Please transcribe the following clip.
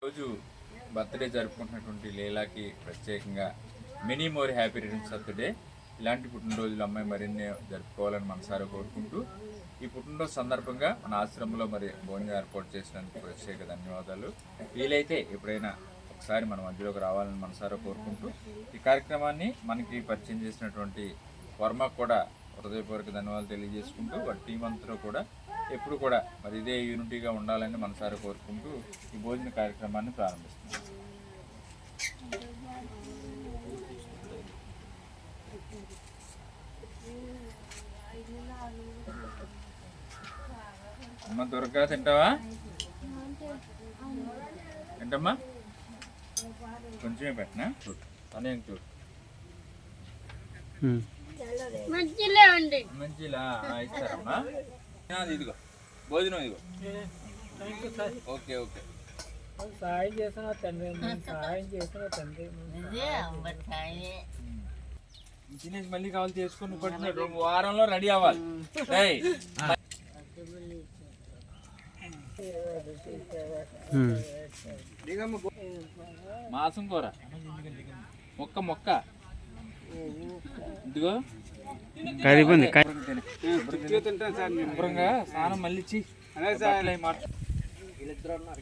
రోజు బర్త్డే జరుపుకుంటున్నటువంటి లీలాకి ప్రత్యేకంగా many more happy returns of the day. ఇలాంటి పుట్టినరోజులు అమ్మాయి మరిన్ని జరుపుకోవాలని మనసారా కోరుకుంటూ ఈ పుట్టినరోజు సందర్భంగా మన ఆశ్రమంలో మరి భోజనం ఏర్పాటు చేసినందుకు ప్రత్యేక ధన్యవాదాలు. వీలైతే ఎప్పుడైనా ఒకసారి మన మధ్యలోకి రావాలని మనసారా కోరుకుంటూ ఈ కార్యక్రమాన్ని మనకి పరిచయం చేసినటువంటి వర్మకు కూడా హృదయపూర్వక ధన్యవాదాలు తెలియజేసుకుంటూ వారి టీం అంతా కూడా ఎప్పుడు కూడా మరి ఇదే యూనిటీగా ఉండాలని మనసారా కోరుకుంటూ ఈ భోజన కార్యక్రమాన్ని ప్రారంభిస్తున్నాం. అమ్మ దొరక తింటావా? ఏంటమ్మా కొంచెమే పెట్టినా చూడు తనేం చూడు మంచిలా ఇస్తారమ్మా. ఇదిగో భోజనం ఇదిగో. ఓకే ఓకే సాయం చేసిన తండ్రి సాయం చేసిన తండ్రి తినేసి మళ్ళీ కావాలి చేసుకుని పట్టినాడు వారంలో రెడీ అవ్వాలి. మాసం కూర మొక్క మొక్క ఇదిగో శుభ్రంగా స్నానం మళ్ళీ వీళ్ళిద్దరు ఉన్నారు.